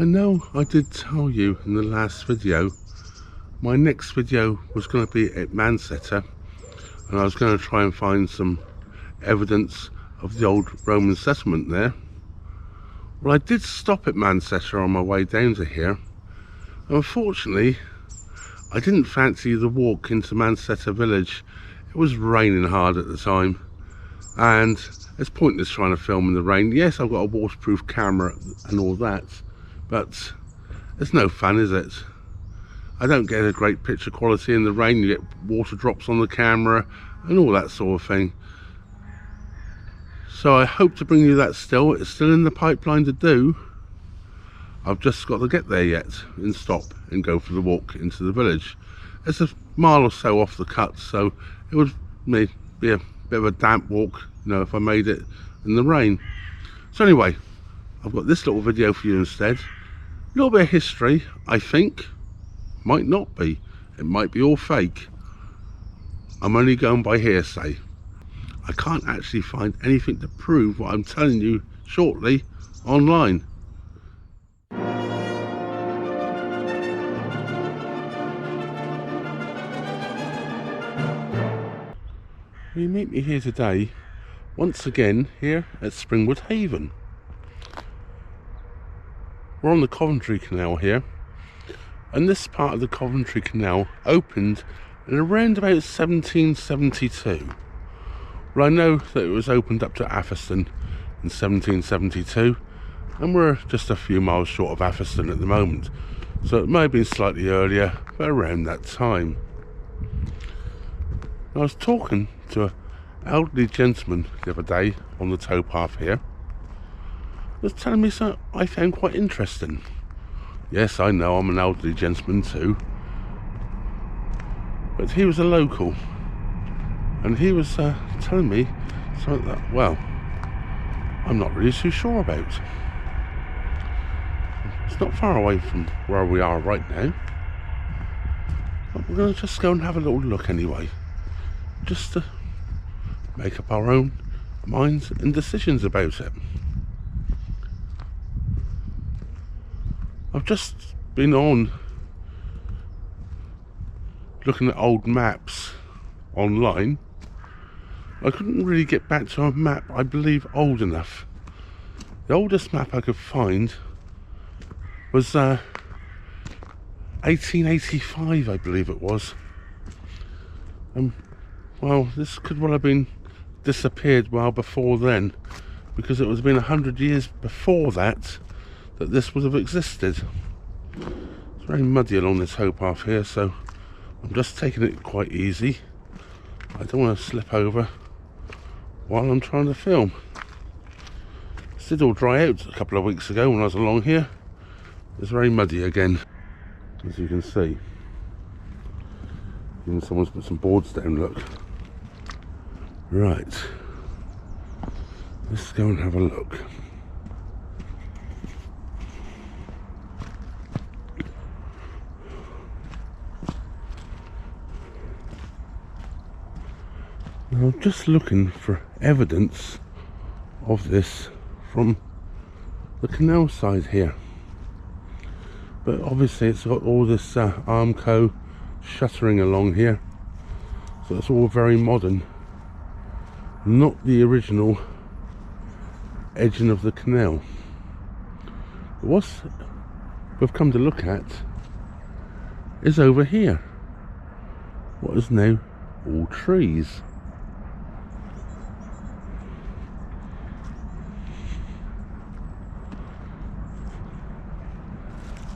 I know I did tell you in the last video my next video was going to be at Manchester, and I was going to try and find some evidence of the old Roman settlement there. Well, I did stop at Manchester on my way down to here. Unfortunately, I didn't fancy the walk into Manchester village. It was raining hard at the time, and it's pointless trying to film in the rain. Yes, I've got a waterproof camera and all that, but it's no fun, is it? I don't get a great picture quality in the rain. You get water drops on the camera and all that sort of thing. So I hope to bring you that still. It's still in the pipeline to do. I've just got to get there yet and stop and go for the walk into the village. It's a mile or so off the cut, so it would be a bit of a damp walk, you know, if I made it in the rain. So anyway, I've got this little video for you instead. A little bit of history, I think. Might not be. It might be all fake. I'm only going by hearsay. I can't actually find anything to prove what I'm telling you shortly online. You meet me here today, once again, here at Springwood Haven. We're on the Coventry Canal here, and this part of the Coventry Canal opened in around about 1772. Well, I know that it was opened up to Atherstone in 1772, and we're just a few miles short of Atherstone at the moment, so it may have been slightly earlier, but around that time. I was talking to an elderly gentleman the other day on the towpath here. He was telling me something I found quite interesting. Yes, I know I'm an elderly gentleman too, but he was a local, and he was telling me something that, well, I'm not really too sure about. It's not far away from where we are right now, but we're going to just go and have a little look anyway, just to make up our own minds and decisions about it. I've just been on looking at old maps online. I couldn't really get back to a map I believe old enough. The oldest map I could find was 1885, I believe it was. Well, this could well have been disappeared well before then, because it would have been 100 years before that this would have existed. It's very muddy along this towpath here, so I'm just taking it quite easy. I don't want to slip over while I'm trying to film. This did all dry out a couple of weeks ago when I was along here. It's very muddy again, as you can see. Even someone's put some boards down, look. Right, let's go and have a look. Now, I'm just looking for evidence of this from the canal side here, but obviously it's got all this Armco shuttering along here, so it's all very modern, not the original edging of the canal. But what we've come to look at is over here, what is now all trees.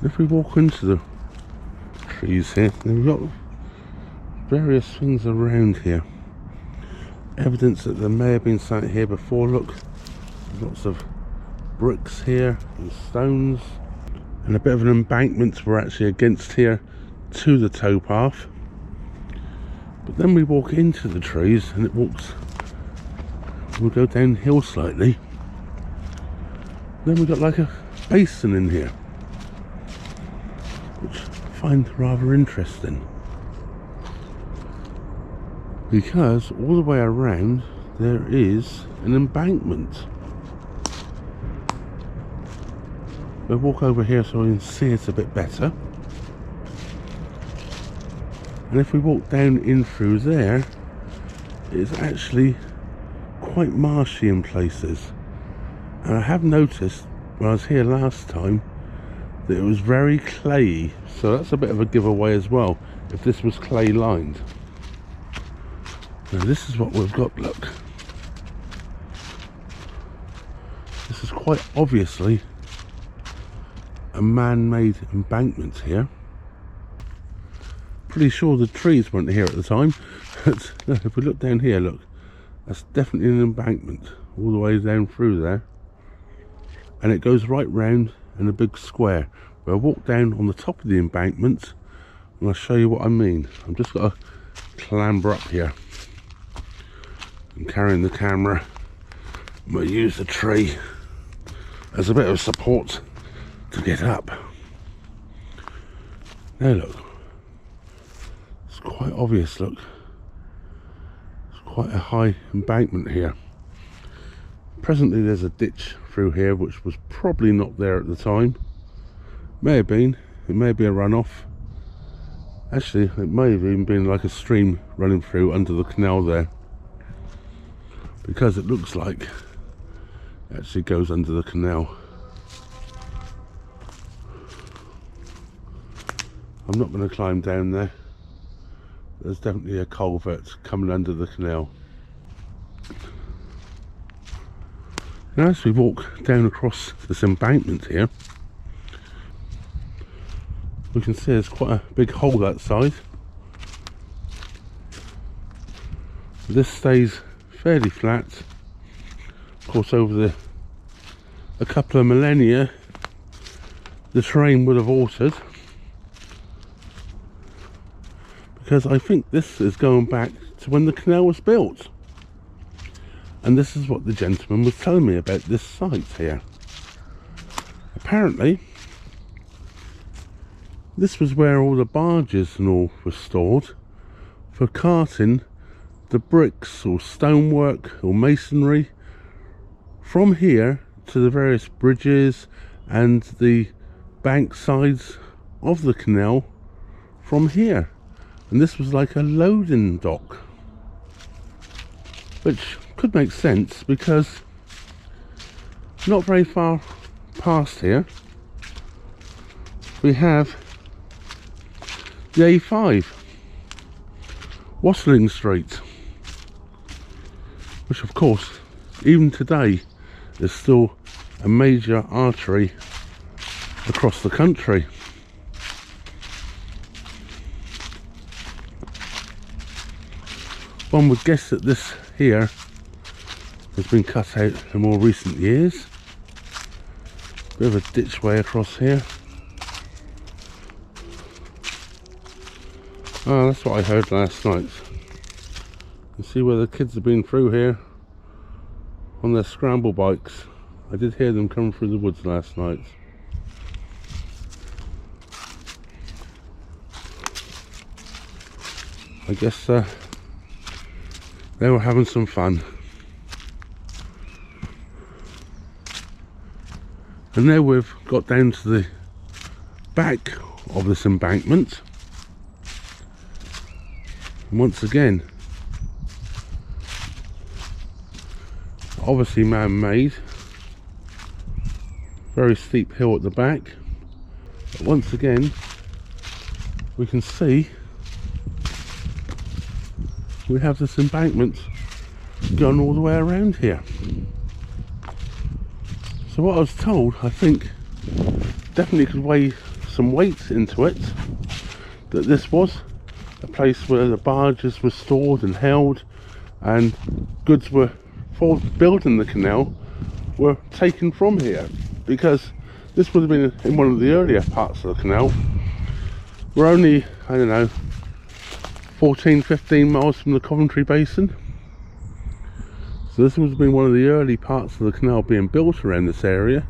If we walk into the trees here, we've got various things around here. Evidence that there may have been something here before. Look, lots of bricks here and stones, and a bit of an embankment we're actually against here to the towpath. But then we walk into the trees and we'll go downhill slightly. Then we've got like a basin in here, which I find rather interesting, because all the way around there is an embankment. We'll walk over here so we can see it a bit better. And if we walk down in through there, it's actually quite marshy in places. And I have noticed when I was here last time that it was very clayey, so that's a bit of a giveaway as well if this was clay lined. Now this is what we've got, look. This is quite obviously a man-made embankment here. Pretty sure the trees weren't here at the time, but if we look down here, look, that's definitely an embankment all the way down through there, and it goes right round in a big square. We'll walk down on the top of the embankment and I'll show you what I mean. I'm just got to clamber up here. I'm carrying the camera. I'm going to use the tree as a bit of support to get up. Now look, it's quite obvious, look. It's quite a high embankment here. Presently there's a ditch through here which was probably not there at the time. May have been, it may be a runoff. Actually, it may have even been like a stream running through under the canal there, because it looks like it actually goes under the canal. I'm not going to climb down there. There's definitely a culvert coming under the canal. Now as we walk down across this embankment here, we can see there's quite a big hole that side. This stays fairly flat. Of course, over a couple of millennia, the terrain would have altered, because I think this is going back to when the canal was built. And this is what the gentleman was telling me about this site here. Apparently, this was where all the barges and all were stored for carting the bricks or stonework or masonry from here to the various bridges and the bank sides of the canal from here. And this was like a loading dock, which could make sense because not very far past here we have the A5, Wassling Street, which of course even today is still a major artery across the country. One would guess that this here has been cut out in more recent years. Bit of a ditch way across here. Oh, that's what I heard last night. You see where the kids have been through here on their scramble bikes. I did hear them coming through the woods last night. I guess they were having some fun. And now we've got down to the back of this embankment. And once again, obviously man-made. Very steep hill at the back. But once again, we can see we have this embankment going all the way around here. So what I was told, I think definitely could weigh some weight into it, that this was a place where the barges were stored and held, and goods were for building the canal were taken from here, because this would have been in one of the earlier parts of the canal. We're only, I don't know, 14-15 miles from the Coventry Basin. So this would have been one of the early parts of the canal being built around this area.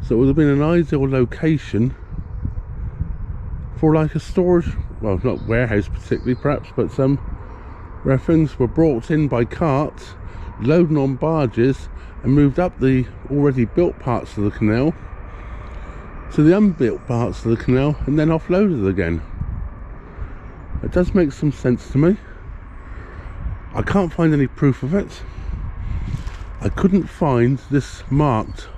So it would have been an ideal location for like a storage, well, not warehouse particularly perhaps, but where things were brought in by carts, loading on barges and moved up the already built parts of the canal to the unbuilt parts of the canal and then offloaded again. It does make some sense to me. I can't find any proof of it. I couldn't find this marked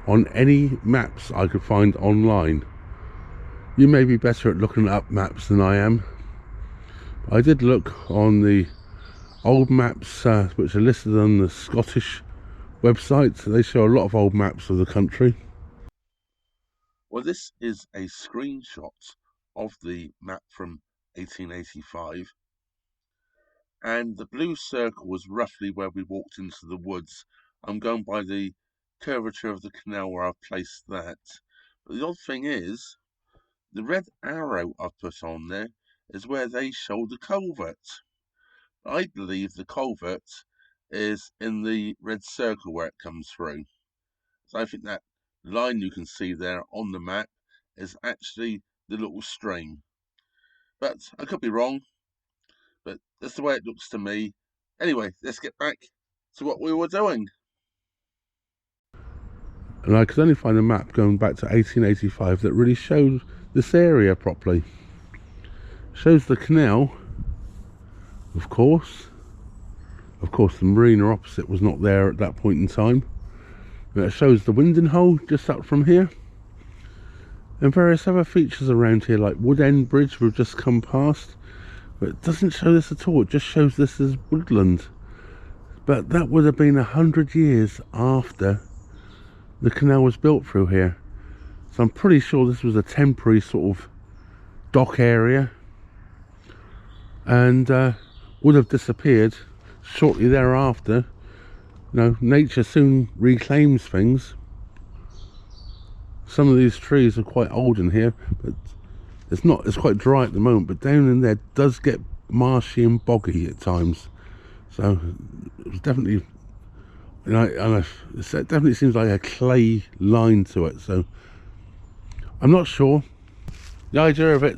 on any maps I could find online. You may be better at looking up maps than I am. I did look on the old maps which are listed on the Scottish website. They show a lot of old maps of the country. Well, this is a screenshot of the map from 1885, and the blue circle was roughly where we walked into the woods. I'm going by the curvature of the canal where I've placed that. But the odd thing is, the red arrow I've put on there is where they show the culvert. I believe the culvert is in the red circle where it comes through. So I think that line you can see there on the map is actually the little stream. But I could be wrong, but that's the way it looks to me. Anyway, let's get back to what we were doing. And I could only find a map going back to 1885 that really showed this area properly. Shows the canal, of course. Of course, the marina opposite was not there at that point in time. But it shows the winding hole just up from here. And various other features around here, like Wood End Bridge we've just come past. But it doesn't show this at all, it just shows this as woodland. But that would have been 100 years after the canal was built through here. So I'm pretty sure this was a temporary sort of dock area, and would have disappeared shortly thereafter. You know, nature soon reclaims things. Some of these trees are quite old in here, but it's quite dry at the moment, but down in there does get marshy and boggy at times. So it was definitely, you know, it definitely seems like a clay line to it. So I'm not sure. The idea of it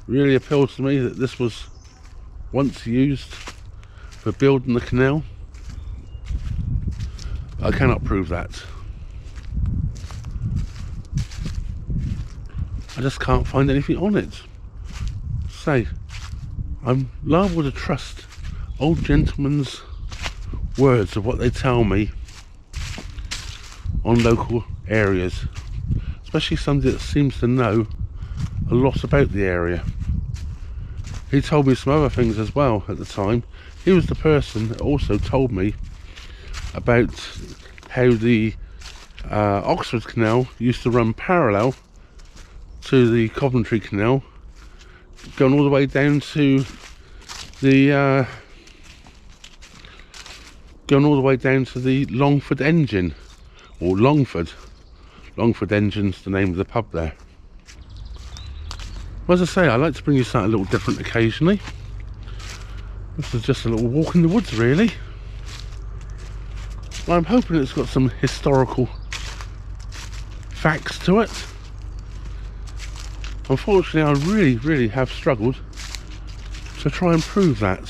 really appeals to me, that this was once used for building the canal. I cannot prove that. I just can't find anything on it. Say, I'm liable to trust old gentlemen's words of what they tell me on local areas, especially somebody that seems to know a lot about the area. He told me some other things as well at the time. He was the person that also told me about how the Oxford Canal used to run parallel to the Coventry Canal, going all the way down to the Longford Engine, or Longford Engine's the name of the pub there. Well, as I say, I like to bring you something a little different occasionally. This is just a little walk in the woods, really. Well, I'm hoping it's got some historical facts to it. Unfortunately, I really have struggled to try and prove that.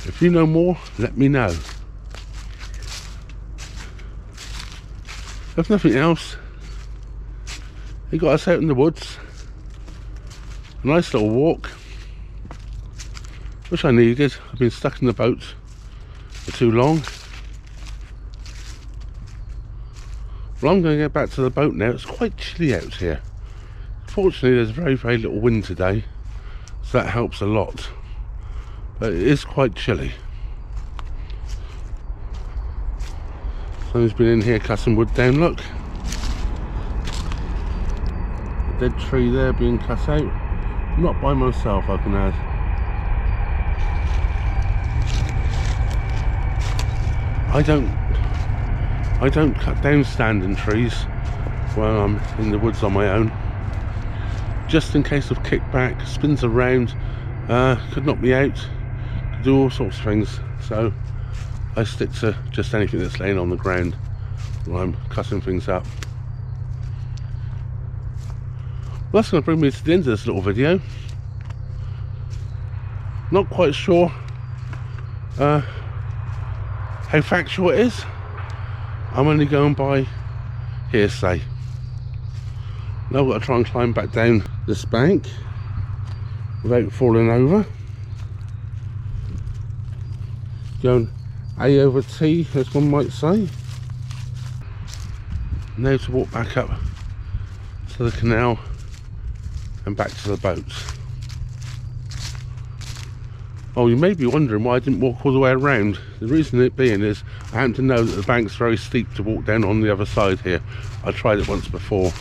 If you know more, let me know. If nothing else, he got us out in the woods. A nice little walk, which I needed. I've been stuck in the boat for too long. Well, I'm going to get back to the boat now. It's quite chilly out here. Fortunately, there's very little wind today, so that helps a lot. But it is quite chilly. Someone's been in here cutting wood down, look. A dead tree there being cut out. Not by myself, I can add. I don't cut down standing trees when I'm in the woods on my own. Just in case of kickback, spins around, could knock me out, could do all sorts of things. So I stick to just anything that's laying on the ground while I'm cutting things up. Well, that's going to bring me to the end of this little video. Not quite sure how factual it is. I'm only going by hearsay. Now I've got to try and climb back down this bank without falling over. Going A over T, as one might say. Now to walk back up to the canal and back to the boats. Oh, you may be wondering why I didn't walk all the way around. The reason it being is I happen to know that the bank's very steep to walk down on the other side here. I tried it once before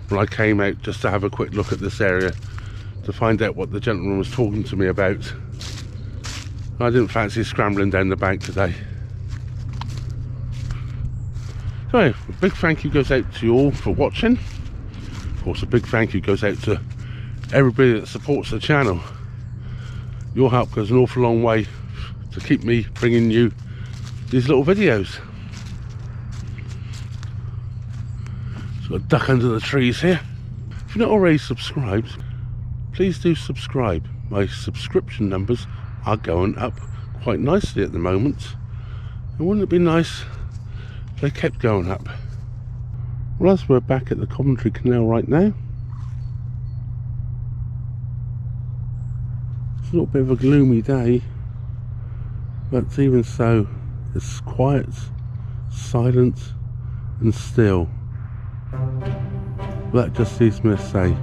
when I came out just to have a quick look at this area to find out what the gentleman was talking to me about. I didn't fancy scrambling down the bank today. So a big thank you goes out to you all for watching. Of course, a big thank you goes out to everybody that supports the channel. Your help goes an awful long way to keep me bringing you these little videos. So got a duck under the trees here. If you're not already subscribed, please do subscribe. My subscription numbers are going up quite nicely at the moment, and wouldn't it be nice if they kept going up? Well, as we're back at the Coventry Canal right now, it's a little bit of a gloomy day, but even so, it's quiet, silent and still. That just leaves me to say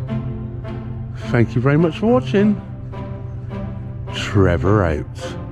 thank you very much for watching. Trevor out.